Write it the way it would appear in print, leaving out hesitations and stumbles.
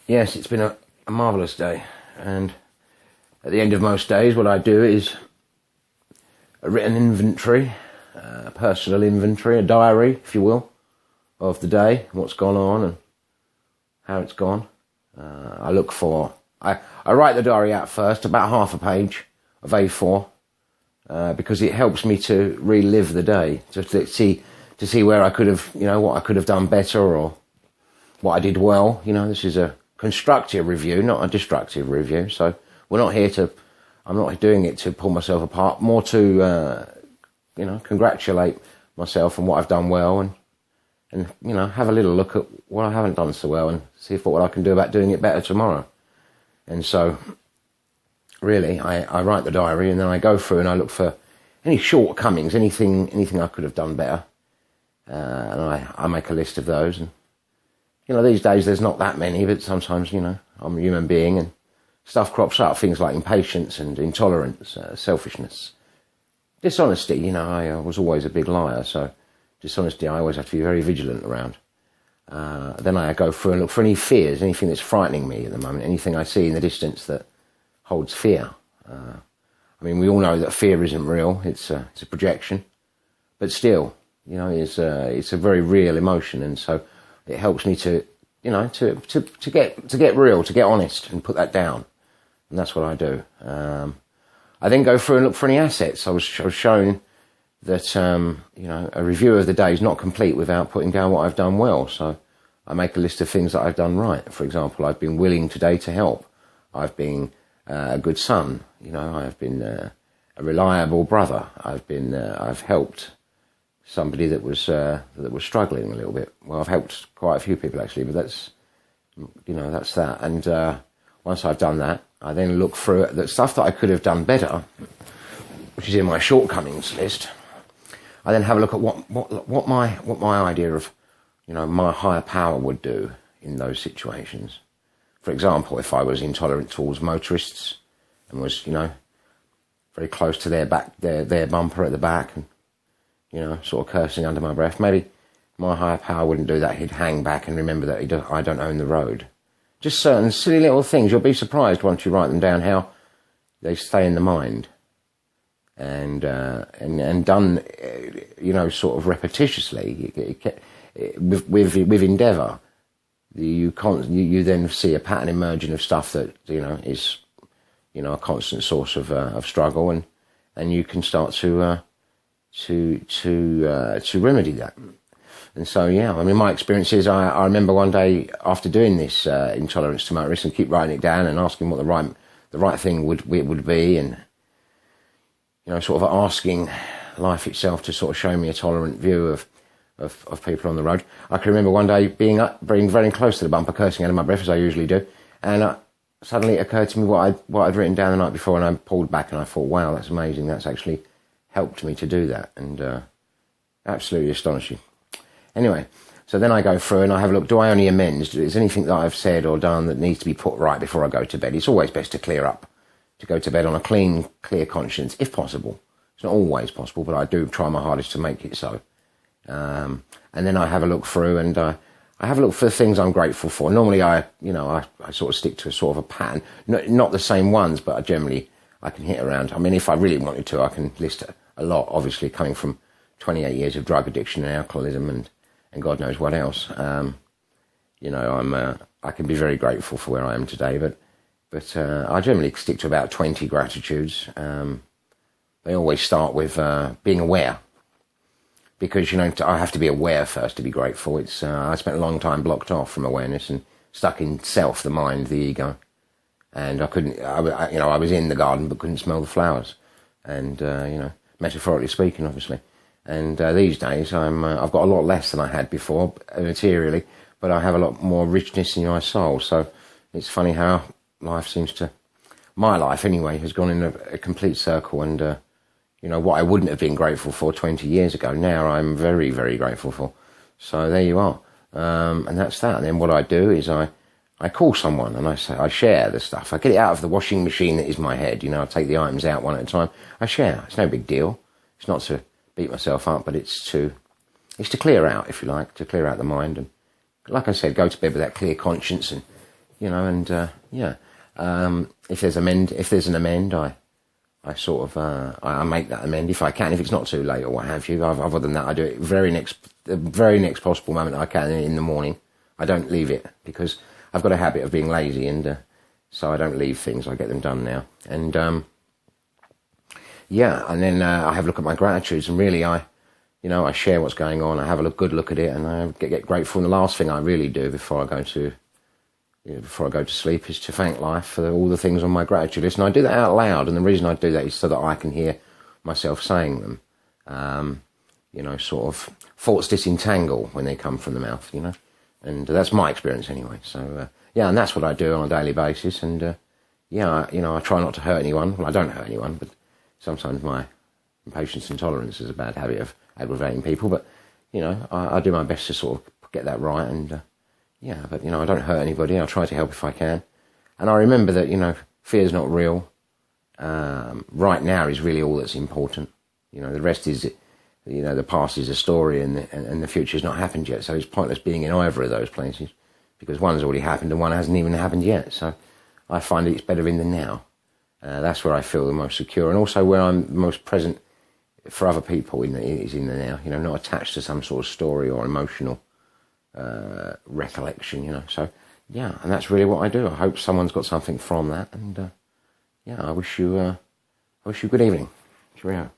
Yes, it's been a marvellous day, and at the end of most days what I do is a written inventory, a personal inventory, a diary, if you will, of the day, what's gone on and how it's gone. I write the diary out first, about half a page of A4, because it helps me to relive the day, to see where I could have, what I could have done better or what I did well. This is a constructive review, not a destructive review. So I'm not doing it to pull myself apart, more to, congratulate myself on what I've done well and have a little look at what I haven't done so well and see what I can do about doing it better tomorrow. And so, really, I write the diary and then I go through and I look for any shortcomings, anything I could have done better. And I make a list of those. And, these days there's not that many, but sometimes, I'm a human being and stuff crops up, things like impatience and intolerance, selfishness. Dishonesty, I was always a big liar, so dishonesty I always have to be very vigilant around. Then I go through and look for any fears, anything that's frightening me at the moment, anything I see in the distance that holds fear. We all know that fear isn't real, it's a projection, but still, it's a very real emotion, and so it helps me to get real, to get honest and put that down. And that's what I do. I then go through and look for any assets. I was shown that, a review of the day is not complete without putting down what I've done well. So I make a list of things that I've done right. For example, I've been willing today to help. I've been a good son. I've been a reliable brother. I've helped somebody that was struggling a little bit. Well, I've helped quite a few people actually, but that's that. And once I've done that, I then look through the stuff that I could have done better, which is in my shortcomings list. I then have a look at what my idea of my higher power would do in those situations. For example, if I was intolerant towards motorists and was very close to their bumper at the back and sort of cursing under my breath, maybe my higher power wouldn't do that. He'd hang back and remember that I don't own the road. Just certain silly little things. You'll be surprised once you write them down how they stay in the mind. And done, sort of repetitiously, with endeavour, you then see a pattern emerging of stuff that is a constant source of struggle, and you can start to remedy that. And so, my experience is I remember one day after doing this intolerance to motorists and keep writing it down and asking what the right thing would be, and sort of asking life itself to sort of show me a tolerant view of people on the road. I can remember one day being very close to the bumper, cursing under my breath as I usually do, and suddenly it occurred to me what I'd written down the night before, and I pulled back and I thought, wow, that's amazing. That's actually helped me to do that, and absolutely astonishing. Anyway, so then I go through and I have a look, do I owe any amends? Is there anything that I've said or done that needs to be put right before I go to bed? It's always best to clear up, to go to bed on a clear conscience, if possible. It's not always possible, but I do try my hardest to make it so. And then I have a look through and I have a look for the things I'm grateful for. Normally I sort of stick to a sort of a pattern, not the same ones, but I can hit around. If I really wanted to, I can list a lot, obviously, coming from 28 years of drug addiction and alcoholism and God knows what else. I can be very grateful for where I am today, but I generally stick to about 20 gratitudes. They always start with being aware, because I have to be aware first to be grateful. I spent a long time blocked off from awareness and stuck in self, the mind, the ego, and I was in the garden but couldn't smell the flowers, and metaphorically speaking, obviously. And these days I've got a lot less than I had before materially, but I have a lot more richness in my soul. So it's funny how my life anyway, has gone in a complete circle, and what I wouldn't have been grateful for 20 years ago, now I'm very, very grateful for. So there you are. And that's that. And then what I do is I call someone and I share the stuff. I get it out of the washing machine that is my head. I take the items out one at a time. I share. It's no big deal. It's not to beat myself up, but it's to clear out, if you like, to clear out the mind. And like I said, go to bed with that clear conscience and, you know, and yeah. If there's an amend, I sort of I make that amend if I can, if it's not too late or what have you. Other than that, I do it the very next possible moment I can in the morning. I don't leave it because I've got a habit of being lazy, and so I don't leave things. I get them done now, and yeah, and then I have a look at my gratitudes, and really I share what's going on. I have a good look at it, and I get grateful. And the last thing I really do before I go to sleep is to thank life for all the things on my gratitude list. And I do that out loud, and the reason I do that is so that I can hear myself saying them. Sort of thoughts disentangle when they come from the mouth, and that's my experience anyway. So, yeah, and that's what I do on a daily basis. And, I try not to hurt anyone. Well, I don't hurt anyone, but sometimes my impatience and tolerance is a bad habit of aggravating people. But, I do my best to sort of get that right. And, but, I don't hurt anybody. I try to help if I can. And I remember that, fear's not real. Right now is really all that's important. The rest is, the past is a story, and the future's not happened yet. So it's pointless being in either of those places, because one's already happened and one hasn't even happened yet. So I find it's better in the now. That's where I feel the most secure, and also where I'm most present for other people is in the now. Not attached to some sort of story or emotional recollection. So yeah, and that's really what I do. I hope someone's got something from that, and I wish you good evening. Cheerio.